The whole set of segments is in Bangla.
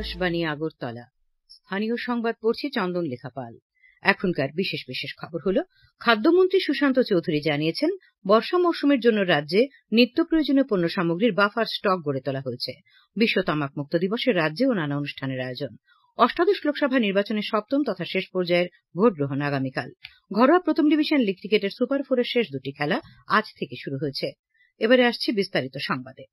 আকাশবাণী আগরতলা। স্থানীয় সংবাদ পড়ছি চন্দন লেখাপাল। এখনকার বিশেষ বিশেষ খবর হল, খাদ্যমন্ত্রী সুশান্ত চৌধুরী জানিয়েছেন, বর্ষা মৌসুমের জন্য রাজ্যে নিত্য প্রয়োজনীয় পণ্য সামগ্রীর বাফার স্টক গড়ে তোলা হয়েছে। বিশ্ব তামাকমুক্ত দিবসে রাজ্যেও নানা অনুষ্ঠানের আয়োজন। অষ্টাদশ লোকসভা নির্বাচনের সপ্তম তথা শেষ পর্যায়ের ভোট গ্রহণ আগামীকাল। ঘরোয়া প্রথম ডিভিশন লীগ ক্রিকেটের সুপার ফোরের শেষ দুটি খেলা আজ থেকে শুরু হয়েছে। এবারে আসছে বিস্তারিত সংবাদে।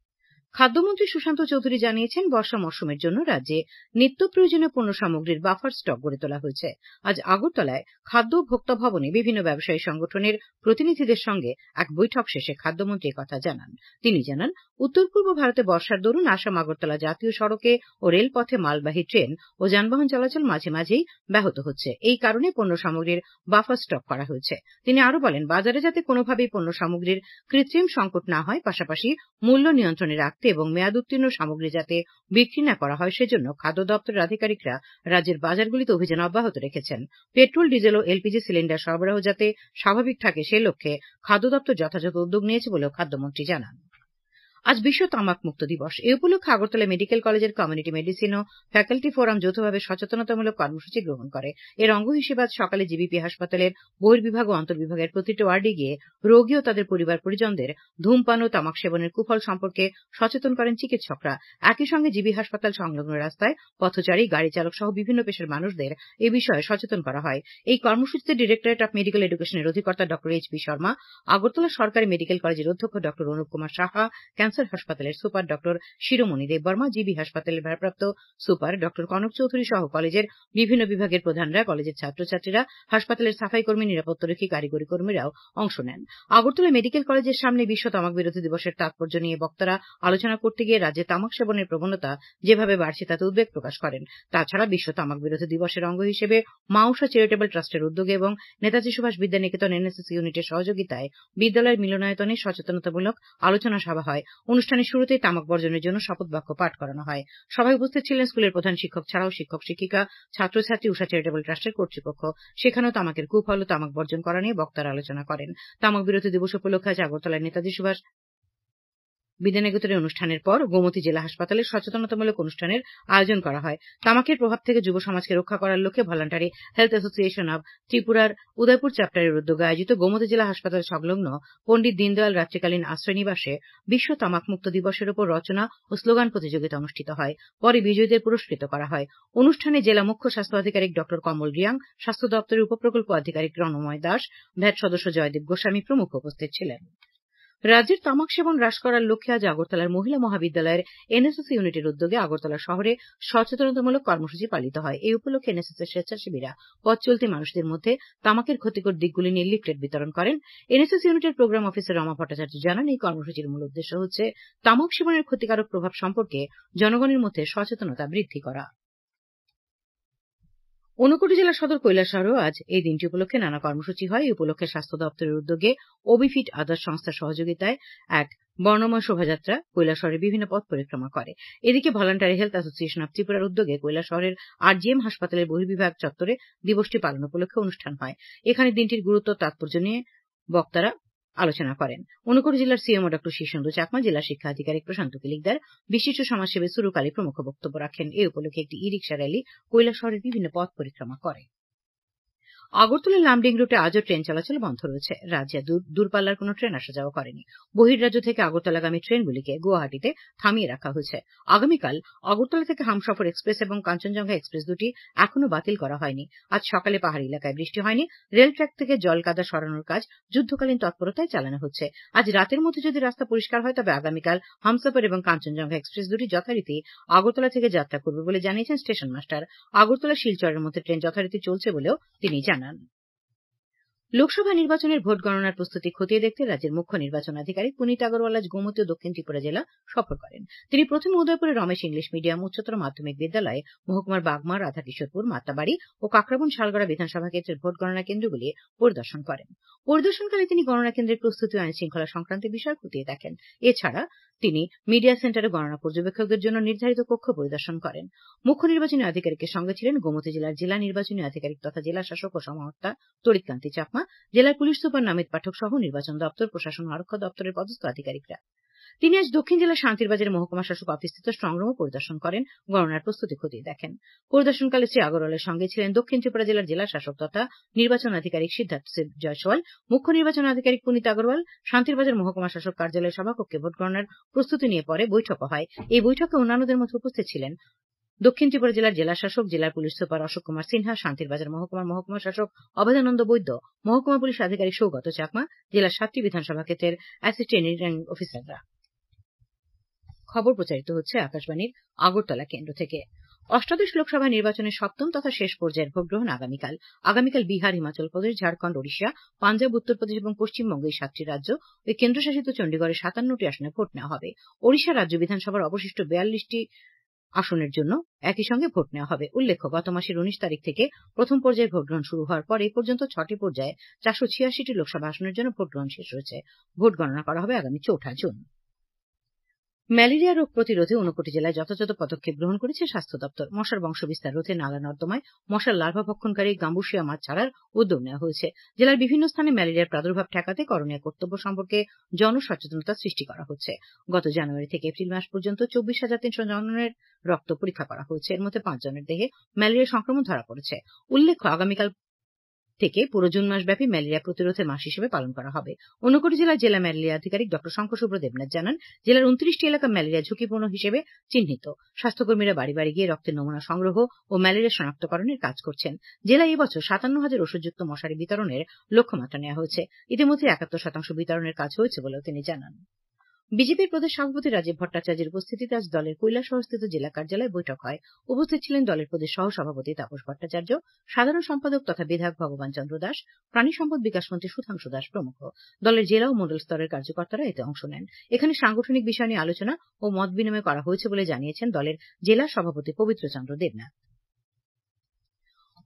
খাদ্যমন্ত্রী সুশান্ত চৌধুরী জানিয়েছেন, বর্ষা মৌসুমের জন্য রাজ্যে নিত্য প্রয়োজনীয় পণ্য সামগ্রীর বাফার স্টক গড়ে তোলা হয়েছে। আজ আগরতলায় খাদ্য ভোক্তা ভবনে বিভিন্ন ব্যবসায়ী সংগঠনের প্রতিনিধিদের সঙ্গে এক বৈঠক শেষে খাদ্যমন্ত্রী কথা জানান। তিনি জানান, উত্তর পূর্ব ভারতে বর্ষার দরুন আসাম আগরতলা জাতীয় সড়কে ও রেলপথে মালবাহী ট্রেন ও যানবাহন চলাচল মাঝে মাঝেই ব্যাহত হচ্ছে। এই কারণে পণ্য সামগ্রীর বাফার স্টক করা হয়েছে। তিনি আরো বলেন, বাজারে যাতে কোনোভাবেই পণ্য সামগ্রীর কৃত্রিম সংকট না হয়, পাশাপাশি মূল্য নিয়ন্ত্রণে রাখতে এবং মেয়াদ উত্তীর্ণ সামগ্রী যাতে বিক্রি না করা হয়, সেজন্য খাদ্য দপ্তরের আধিকারিকরা রাজ্যের বাজারগুলিতে অভিযান অব্যাহত রেখেছেন। পেট্রোল, ডিজেল ও এলপিজি সিলিন্ডার সরবরাহ যাতে স্বাভাবিক থাকে, সে লক্ষ্যে খাদ্য দপ্তর যথাযথ উদ্যোগ নিয়েছে বলেও খাদ্যমন্ত্রী জানান। আজ বিশ্ব তামাক মুক্ত দিবস। এ উপলক্ষে আগরতলা মেডিকেল কলেজের কমিউনিটি মেডিসিন ও ফ্যাকাল্টি ফোরাম যৌথভাবে সচেতনতামূলক কর্মসূচি গ্রহণ করে। এর অঙ্গ হিসেবে আজ সকালে জিবিপি হাসপাতালের বহির্বিভাগ ও অন্তর্বিভাগের প্রতিটি ওয়ার্ডে গিয়ে রোগী ও তাদের পরিবার পরিজনদের ধূমপান ও তামাক সেবনের কুফল সম্পর্কে সচেতন করেন চিকিৎসকরা। একই সঙ্গে জিবি হাসপাতাল সংলগ্ন রাস্তায় পথচারী, গাড়ি চালক সহ বিভিন্ন পেশার মানুষদের এ বিষয়ে সচেতন করা হয়। এই কর্মসূচিতে ডিরেক্টরেট অফ মেডিকেল এডুকেশনের অধিকর্তা ডক্টর এইচ.বি. শর্মা, আগরতলা সরকারি মেডিকেল কলেজের অধ্যক্ষ ডক্টর অনুপ কুমার সাহা, ক্যান্সার হাসপাতালের সুপার ডক্টর শিরোমণি দেববর্মা, জিবি হাসপাতালের ভারপ্রাপ্ত সুপার ডক্টর কনক চৌধুরী সহ কলেজের বিভিন্ন বিভাগের প্রধানরা, কলেজের ছাত্রছাত্রীরা, হাসপাতালের সাফাই কর্মী, নিরাপত্তারক্ষী, কারিগরি কর্মীরাও অংশ নেন। আগরতলা মেডিকেল কলেজের সামনে বিশ্ব তামাক বিরোধী দিবসের তাৎপর্য নিয়ে বক্তারা আলোচনা করতে গিয়ে রাজ্যে তামাক সেবনের প্রবণতা যেভাবে বাড়ছে তাতে উদ্বেগ প্রকাশ করেন। তাছাড়া বিশ্ব তামাক বিরোধী দিবসের অঙ্গ হিসেবে মাউসা চ্যারিটেবল ট্রাস্টের উদ্যোগে এবং নেতাজি সুভাষ বিদ্যানিকেতন এনএসএস ইউনিটের সহযোগিতায় বিদ্যালয়ের মিলনায়তনে সচেতনতামূলক আলোচনা সভা হয়। অনুষ্ঠানের শুরুতে তামাক বর্জনের জন্য শপথ বাক্য পাঠ করানো হয়। সভায় উপস্থিত ছিলেন স্কুলের প্রধান শিক্ষক ছাড়াও শিক্ষক শিক্ষিকা, ছাত্রছাত্রী, উষা চ্যারিটেবল ট্রাস্টের কর্তৃপক্ষ। সেখানেও তামাকের কুফল ও তামাক বর্জন করা নিয়ে বক্তারা আলোচনা করেন। তামাক বিরোধী দিবস উপলক্ষে আজ আগরতলায় নেতাজি সুভাষ বিদ্যানিকেতনের অনুষ্ঠানের পর গোমতী জেলা হাসপাতালে সচেতনতামূলক অনুষ্ঠানের আয়োজন করা হয়। তামাকের প্রভাব থেকে যুব সমাজকে রক্ষা করার লক্ষ্যে ভলান্টারি হেলথ অ্যাসোসিয়েশন অব ত্রিপুরার উদয়পুর চ্যাপ্টারের উদ্যোগে আয়োজিত গোমতী জেলা হাসপাতাল সংলগ্ন পণ্ডিত দীনদয়াল রাত্রিকালীন আশ্রয় নিবাসে বিশ্ব তামাক মুক্ত দিবসের উপর রচনা ও স্লোগান প্রতিযোগিতা অনুষ্ঠিত হয়। পরে বিজয়ীদের পুরস্কৃত করা হয়। অনুষ্ঠানে জেলা মুখ্য স্বাস্থ্য আধিকারিক ডক্টর কমল রিয়াং, স্বাস্থ্য দপ্তরের উপপ্রকল্প আধিকারিক রণময় দাস, ভ্যাট সদস্য জয়দীপ গোস্বামী প্রমুখ উপস্থিত ছিলেন। রাজ্যের তামাক সেবন হ্রাস করার লক্ষ্যে আজ আগরতলার মহিলা মহাবিদ্যালয়ের এনএসএস ইউনিটের উদ্যোগে আগরতলা শহরে সচেতনতামূলক কর্মসূচি পালিত হয়। এই উপলক্ষে এনএসএস এর স্বেচ্ছাসেবীরা পথ চলতি মানুষদের মধ্যে তামাকের ক্ষতিকর দিকগুলি নিয়ে লিফলেট বিতরণ করেন। এনএসএস ইউনিটের প্রোগ্রাম অফিসার রমা ভট্টাচার্য জানান, এই কর্মসূচির মূল উদ্দেশ্য হচ্ছে তামাক সেবনের ক্ষতিকারক প্রভাব সম্পর্কে জনগণের মধ্যে সচেতনতা বৃদ্ধি করা। ঊনকোটি জেলা সদর কৈলাসহরেও আজ এই দিনটি উপলক্ষে নানা কর্মসূচি হয়। এই উপলক্ষে স্বাস্থ্য দপ্তরের উদ্যোগে ওবিফিট আদার্স সংস্থার সহযোগিতায় এক বর্ণময় শোভাযাত্রা কৈলাসহরের বিভিন্ন পথ পরিক্রমা করে। এদিকে ভলান্টারি হেলথ অ্যাসোসিয়েশন অব ত্রিপুরার উদ্যোগে কৈলাসহরের আরজিএম হাসপাতালের বহির্বিভাগ চত্বরে দিবসটি পালন উপলক্ষে অনুষ্ঠান হয়। এখানে দিনটির গুরুত্ব তাৎপর্য নিয়ে বক্তারা আলোচনা করেন। ঊনকোটি জেলার সিএমও ডক্টর শীর্ষেন্দু চাকমা, জেলা শিক্ষা আধিকারিক প্রশান্ত কিলিকদার, বিশিষ্ট সমাজসেবী সুরুক আলী প্রমুখ বক্তব্য রাখেন। এই উপলক্ষে একটি ই রিক্সা র্যালি কৈলাসহরের বিভিন্ন পথ পরিক্রমা করে। আগরতলা লামডিং রুটে আজও ট্রেন চলাচল বন্ধ রয়েছে। রাজ্যে দূরপাল্লার কোনো ট্রেন আসা যাওয়া করেনি। বহির্রাজ্য থেকে আগরতলাগামী ট্রেনগুলিকে গুয়াহাটিতে থামিয়ে রাখা হয়েছে। আগামীকাল আগরতলা থেকে হামসফর এক্সপ্রেস এবং কাঞ্চনজঙ্ঘা এক্সপ্রেস দুটি এখনো বাতিল করা হয়নি। আজ সকালে পাহাড়ি এলাকায় বৃষ্টি হয়নি। রেল ট্র্যাক থেকে জল কাদা সরানোর কাজ যুদ্ধকালীন তৎপরতায় চালানো হচ্ছে। আজ রাতের মধ্যে যদি রাস্তা পরিষ্কার হয়, তবে আগামীকাল হামসফর এবং কাঞ্চনজঙ্ঘা এক্সপ্রেস দুটি যথারীতি আগরতলা থেকে যাত্রা করবে বলে জানিয়েছেন স্টেশন মাস্টার। আগরতলা শিলচরের মধ্যে ট্রেন যথারীতি চলছে বলেও তিনি জানান। লোকসভা নির্বাচনের ভোট গণনার প্রস্তুতি খতিয়ে দেখতে রাজ্যের মুখ্য নির্বাচন আধিকারিক পুনিত আগরওয়াল আজ গোমতী ও দক্ষিণ ত্রিপুরা জেলা সফর করেন। তিনি প্রথমে উদয়পুরে রমেশ ইংলিশ মিডিয়াম উচ্চতর মাধ্যমিক বিদ্যালয়ে, মহকুমার বাগমা, রাধাকিশোরপুর, মাতাবাড়ি ও কাকরাবন শালগড়া বিধানসভা কেন্দ্রের ভোট গণনা কেন্দ্রগুলি পরিদর্শন করেন। পরিদর্শনকালে তিনি গণনা কেন্দ্রের প্রস্তুতি ও আইন শৃঙ্খলা সংক্রান্ত বিষয় খতিয়ে দেখেন। এছাড়া তিনি মিডিয়া সেন্টারে গণনা পর্যবেক্ষকদের জন্য নির্ধারিত কক্ষ পরিদর্শন করেন। মুখ্য নির্বাচনী আধিকারিকের সঙ্গে ছিলেন গোমতী জেলার জেলা নির্বাচনী আধিকারিক তথা জেলা শাসক ও সমাহর্তা তড়িৎকান্তি চাকমা, জেলার পুলিশ সুপার নামিত পাঠক সহ নির্বাচন দপ্তর, প্রশাসন ও আরক্ষা দপ্তরের পদস্থ আধিকারিকরা। তিনি আজ দক্ষিণ জেলার শান্তির বাজারে মহকুমা শাসক অফিসস্থিত স্ট্রংরুম পরিদর্শন করেন, গণনার প্রস্তুতি খতিয়ে দেখেন। পরিদর্শনকালে শ্রী আগরওয়ালের সঙ্গে ছিলেন দক্ষিণ ত্রিপুরা জেলার জেলা শাসক তথা নির্বাচন আধিকারিক সিদ্ধার্থ জয়সওয়াল, মুখ্য নির্বাচন আধিকারিক পুনিত আগরওয়াল। শান্তির বাজার মহকুমা শাসক কার্যালয়ের সভাকক্ষে ভোট গণনার প্রস্তুতি নিয়ে পরে বৈঠকও হয়। এই বৈঠকে অন্যান্যদের মধ্যে উপস্থিত ছিলেন দক্ষিণ ত্রিপুরা জেলার জেলা শাসক, জেলার পুলিশ সুপার অশোক কুমার সিনহা, শান্তির বাজার মহকুমা শাসক অভেদানন্দ বৈদ্য, মহকুমা পুলিশ আধিকারিক সৌগত চাকমা, জেলার 7টি বিধানসভা ক্ষেত্রের অ্যাসিস্ট্যান্ট রিটার্নিং অফিসাররা। খবর প্রচারিত হচ্ছে আকাশবাণীর আগরতলা কেন্দ্র থেকে। অষ্টাদশ লোকসভা নির্বাচনের সপ্তম তথা শেষ পর্যায়ের ভোট গ্রহণ আগামীকাল বিহার, হিমাচল প্রদেশ, ঝাড়খণ্ড, ওড়িশা, পাঞ্জাব, উত্তরপ্রদেশ এবং পশ্চিমবঙ্গ এই 7টি রাজ্য ও কেন্দ্রশাসিত চণ্ডীগড়ের 57টি আসনে ভোট নেওয়া হবে। ওড়িশা রাজ্য বিধানসভার অবশিষ্ট 42টি আসনের জন্য একই সঙ্গে ভোট নেওয়া হবে। উল্লেখ্য, গত মাসের 19 তারিখ থেকে প্রথম পর্যায়ে ভোট গ্রহণ শুরু হওয়ার পর এই পর্যন্ত 6টি পর্যায়ে 486টি লোকসভা আসনের জন্য ভোট গ্রহণ শেষ হয়েছে। ভোট গণনা করা হবে আগামী 4 জুন। ম্যালেরিয়া রোগ প্রতিরোধে 59 জেলায় যথাযথ পদক্ষেপ গ্রহণ করেছে স্বাস্থ্য দপ্তর। মশার বংশবিস্তার রোধে নালা নর্দমায় মশার লার্ভা ভক্ষণকারী গাম্বুসিয়া মাছ ছাড়ার উদ্যোগ নেওয়া হয়েছে। জেলার বিভিন্ন স্থানে ম্যালেরিয়ার প্রাদুর্ভাব ঠেকাতে করণীয় কর্তব্য সম্পর্কে জনসচেতনতা সৃষ্টি করা হচ্ছে। গত জানুয়ারি থেকে এপ্রিল মাস পর্যন্ত 24,300 জনের রক্ত পরীক্ষা করা হয়েছে। এর মধ্যে 5 জনের দেহে ম্যালেরিয়া সংক্রমণ ধরা পড়েছে। উল্লেখ্য, আগামীকাল থেকে পুরো জুন মাসব্যাপী ম্যালেরিয়া প্রতিরোধের মাস হিসেবে পালন করা হবে। 59 জেলার জেলা ম্যালেরিয়া আধিকারিক ডক্টর শঙ্কর শুভ্র দেবনাথ জানান, জেলার 29টি এলাকা ম্যালেরিয়া ঝুঁকিপূর্ণ হিসেবে চিহ্নিত। স্বাস্থ্যকর্মীরা বাড়ি বাড়ি গিয়ে রক্তের নমুনা সংগ্রহ ও ম্যালেরিয়া শনাক্তকরণের কাজ করছেন। জেলায় এবছর 57,000 ওষুধযুক্ত মশারি বিতরণের লক্ষ্যমাত্রা নেওয়া হয়েছে। ইতিমধ্যে 71% বিতরণের কাজ হয়েছে বলেও তিনি জানান। বিজেপির প্রদেশ সভাপতি রাজীব ভট্টাচার্যের উপস্থিতিতে আজ দলের কৈলাসহরস্থিত জেলা কার্যালয়ে বৈঠক হয়। উপস্থিত ছিলেন দলের প্রদেশ সহ সভাপতি তাপস ভট্টাচার্য, সাধারণ সম্পাদক তথা বিধায়ক ভগবান চন্দ্র দাস, প্রাণী সম্পদ বিকাশ মন্ত্রী সুধাংশু দাস প্রমুখ। দলের জেলা ও মন্ডল স্তরের কার্যকর্তারা এতে অংশ নেন। এখানে সাংগঠনিক বিষয় নিয়ে আলোচনা ও মত বিনিময় করা হয়েছে বলে জানিয়েছেন দলের জেলা সভাপতি পবিত্র চন্দ্র দেবনাথ।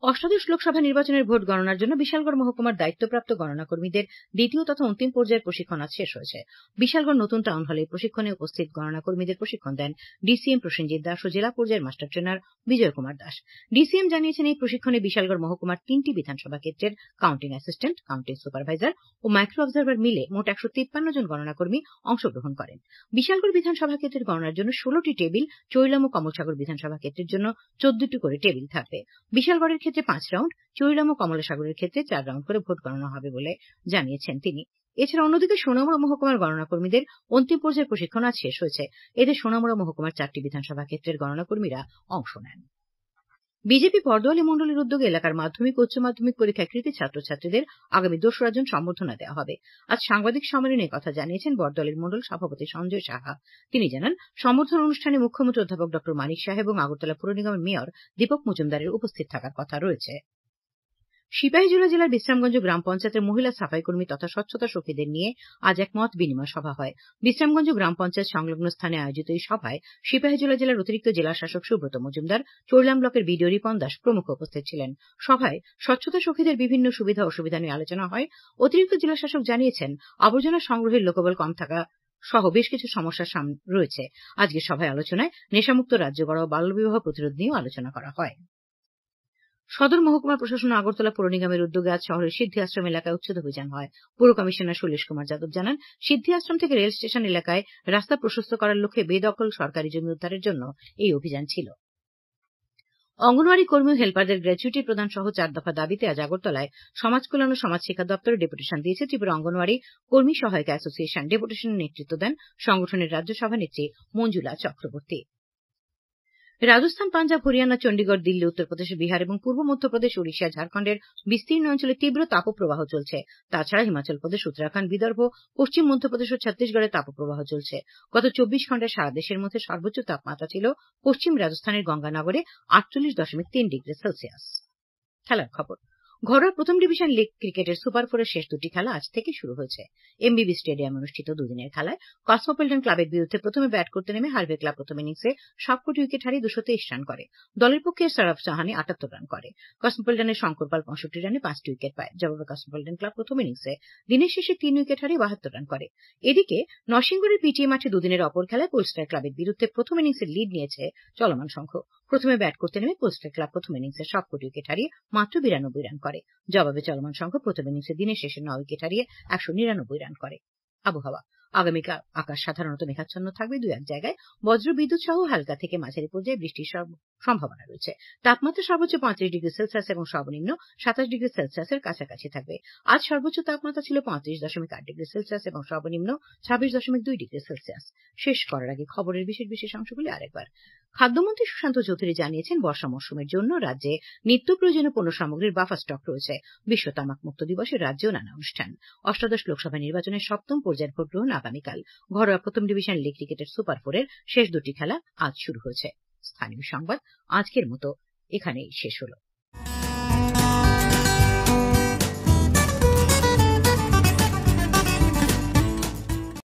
অষ্টাদশ লোকসভা নির্বাচনের ভোট গণনার জন্য বিশালগড় মহকুমার দায়িত্বপ্রাপ্ত গণনা কর্মীদের দ্বিতীয় তথা অন্তিম পর্যায়ের প্রশিক্ষণ আজ শেষ হয়েছে। বিশালগড় নতুন টাউন হলে প্রশিক্ষণে উপস্থিত গণনা কর্মীদের প্রশিক্ষণ দেন ডিসিএম প্রসেনজিৎ দাস ও জেলা পর্যায়ের মাস্টার ট্রেনার বিজয় কুমার দাস। ডিসিএম জানিয়েছেন, এই প্রশিক্ষণে বিশালগড় মহকুমার 3টি বিধানসভা ক্ষেত্রের কাউন্টিং অ্যাসিস্ট্যান্ট, কাউন্টিং সুপারভাইজার ও মাইক্রো অবজারভার মিলে মোট 153 জন গণনা কর্মী অংশগ্রহণ করেন। বিশালগড় বিধানসভা ক্ষেত্রের গণনার জন্য 16টি টেবিল, চৈলাম ও কমলসাগর বিধানসভা ক্ষেত্রের জন্য 14টি করে টেবিল থাকবে। বিশালগড়ের ক্ষেত্রে 5 রাউন্ড, চৈলাম ও কমলাসাগরের ক্ষেত্রে 4 রাউন্ড করে ভোট গণনা হবে বলে জানিয়েছেন তিনি। এছাড়া অন্যদিকে সোনামুড়া মহকুমার গণনা কর্মীদের অন্তিম পর্যায়ের প্রশিক্ষণ আজ শেষ হয়েছে। এতে সোনামুড়া মহকুমার 4টি বিধানসভা ক্ষেত্রের গণনা কর্মীরা অংশ নেন। বিজেপি বরদোয়ালি মণ্ডলের উদ্যোগে এলাকার মাধ্যমিক উচ্চ মাধ্যমিক পরীক্ষায় কৃতী ছাত্রছাত্রীদের আগামী 2রা জুন সম্বর্ধনা দেওয়া হবে। আজ সাংবাদিক সম্মেলনে কথা জানিয়েছেন বরদোয়ালির মণ্ডল সভাপতি সঞ্জয় সাহা। তিনি জানান, সম্বর্ধনা অনুষ্ঠানে মুখ্যমন্ত্রী অধ্যাপক ডক্টর মানিক শাহ এবং আগরতলা পুর নিগমের মেয়র দীপক মজুমদারের উপস্থিত থাকার কথা রয়েছে। সিপাহীজলা জেলার বিশ্রামগঞ্জ গ্রাম পঞ্চায়েতের মহিলা সাফাই কর্মী তথা স্বচ্ছতা সখীদের নিয়ে আজ এক মত বিনিময় সভা হয়। বিশ্রামগঞ্জ গ্রাম পঞ্চায়েত সংলগ্ন স্থানে আয়োজিত এই সভায় সিপাহীজলা জেলার অতিরিক্ত জেলা শাসক সুব্রত মজুমদার, চৈলাম ব্লকের বিডিও রিপন দাস প্রমুখ উপস্থিত ছিলেন। সভায় স্বচ্ছতা সখীদের বিভিন্ন সুবিধা অসুবিধা নিয়ে আলোচনা হয়। অতিরিক্ত জেলা শাসক জানিয়েছেন, আবর্জনা সংগ্রহের লোকবল কম থাকা সহ বেশ কিছু সমস্যার সামনে রয়েছে। আজকের সভায় আলোচনায় নেশামুক্ত রাজ্য গড়া ও বাল্যবিবাহ প্রতিরোধ নিয়েও আলোচনা করা হয়। সদর মহকুমা প্রশাসন আগরতলা পুর নিগমের উদ্যোগে আজ শহরের সিদ্ধি আশ্রম এলাকায় উচ্ছেদ অভিযান হয়। পুর কমিশনার শৈলেশ কুমার যাদব জানান, সিদ্ধি আশ্রম থেকে রেল স্টেশন এলাকায় রাস্তা প্রশস্ত করার লক্ষ্যে বেদখল সরকারি জমি উদ্ধারের জন্য এই অভিযান ছিল। অঙ্গনওয়াড়ি কর্মী ও হেল্পারদের গ্র্যাচুইটি প্রদান সহ 4 দফা দাবিতে আজ আগরতলায় সমাজ কল্যাণ ও সমাজ শিক্ষা দপ্তরে ডেপুটেশন দিয়েছে ত্রিপুরা অঙ্গনওয়াড়ি কর্মী সহায়ক অ্যাসোসিয়েশন। ডেপুটেশনের নেতৃত্ব দেন সংগঠনের রাজ্য সভানেত্রী মঞ্জুলা চক্রবর্তী। রাজস্থান, পাঞ্জাব, হরিয়ানা, চণ্ডীগড়, দিল্লি, উত্তরপ্রদেশ, বিহার এবং পূর্ব মধ্যপ্রদেশ, ওড়িশা, ঝাড়খণ্ডের বিস্তীর্ণ অঞ্চলে তীব্র তাপপ্রবাহ চলছে। তাছাড়া হিমাচল প্রদেশ, উত্তরাখণ্ড, বিদর্ভ, পশ্চিম মধ্যপ্রদেশ ও ছত্তিশগড়ে তাপপ্রবাহ চলছে। গত 24 ঘণ্টায় সারা দেশের মধ্যে সর্বোচ্চ তাপমাত্রা ছিল পশ্চিম রাজস্থানের গঙ্গানগরে 48.3 ডিগ্রি সেলসিয়াস। খেলার খবর। ঘরোয়া প্রথম ডিভিশন লীগ ক্রিকেটের সুপার 4-এর শেষ 2টি খেলা আজ থেকে শুরু হয়েছে। এমবিবি স্টেডিয়ামে অনুষ্ঠিত দুদিনের খেলায় কসমোপলিটন ক্লাবের বিরুদ্ধে প্রথমে ব্যাট করতে নেমে হারভে ক্লাব প্রথম ইনিংসে সবকটি উইকেট হারিয়ে 223 রান করে। দলের পক্ষে সৌরভ চাহানি 78 রান করে। কসমোপলিটনের শঙ্কর পাল 65 রানে 5টি উইকেট পায়। জবাবে কসমোপলিটন ক্লাব প্রথম ইনিংসে দিনের শেষে 3 উইকেট হারিয়ে 72 রান করে। এদিকে নরসিংগড়ের পিটিএ মাঠে দুদিনের অপর খেলায় পোলস্টার ক্লাবের বিরুদ্ধে প্রথম ইনিংসের লিড নিয়েছে চলমান সংঘ। প্রথমে ব্যাট করতে নেমে পোলস্টার ক্লাব প্রথম ইনিংসে সবকটি উইকেট হারিয়ে মাত্র 92 রান করে। জবাবে চলমান সংঘ প্রথম ইনিংসে দিনের শেষে 9 উইকেট হারিয়ে 199 রান করে। আবহাওয়া। আগামীকাল আকাশ সাধারণত মেঘাচ্ছন্ন থাকবে, 2-1 জায়গায় বজ্র বিদ্যুৎ সহ হালকা থেকে মাঝারি পর্যায়ে বৃষ্টির সম্ভাবনা রয়েছে। তাপমাত্রা সর্বোচ্চ 35 ডিগ্রি সেলসিয়াস এবং সর্বনিম্ন 27 ডিগ্রি সেলসিয়াসের কাছাকাছি থাকবে। আজ সর্বোচ্চ তাপমাত্রা ছিল 35.8 ডিগ্রি সেলসিয়াস এবং সর্বনিম্ন 26.2 ডিগ্রি সেলসিয়াস। শেষ করার আগে খবরের বিশেষ অংশগুলি আরেকবার। খাদ্যমন্ত্রী সুশান্ত চৌধুরী জানিয়েছেন, বর্ষা মৌসুমের জন্য রাজ্যে নিত্য প্রয়োজনীয় পণ্য সামগ্রীর বাফার স্টক রয়েছে। বিশ্ব তামাক মুক্ত দিবসে রাজ্যেও নানা অনুষ্ঠান। অষ্টাদশ লোকসভা নির্বাচনের 7ম পর্যায়ের ভোট গ্রহণ আগামীকাল। ঘরোয়া প্রথম ডিভিশন লীগ ক্রিকেটের সুপার 4-এর শেষ 2টি খেলা আজ শুরু হয়েছে। স্থানীয় সংবাদ আজকের মতো এখানেই শেষ হলো।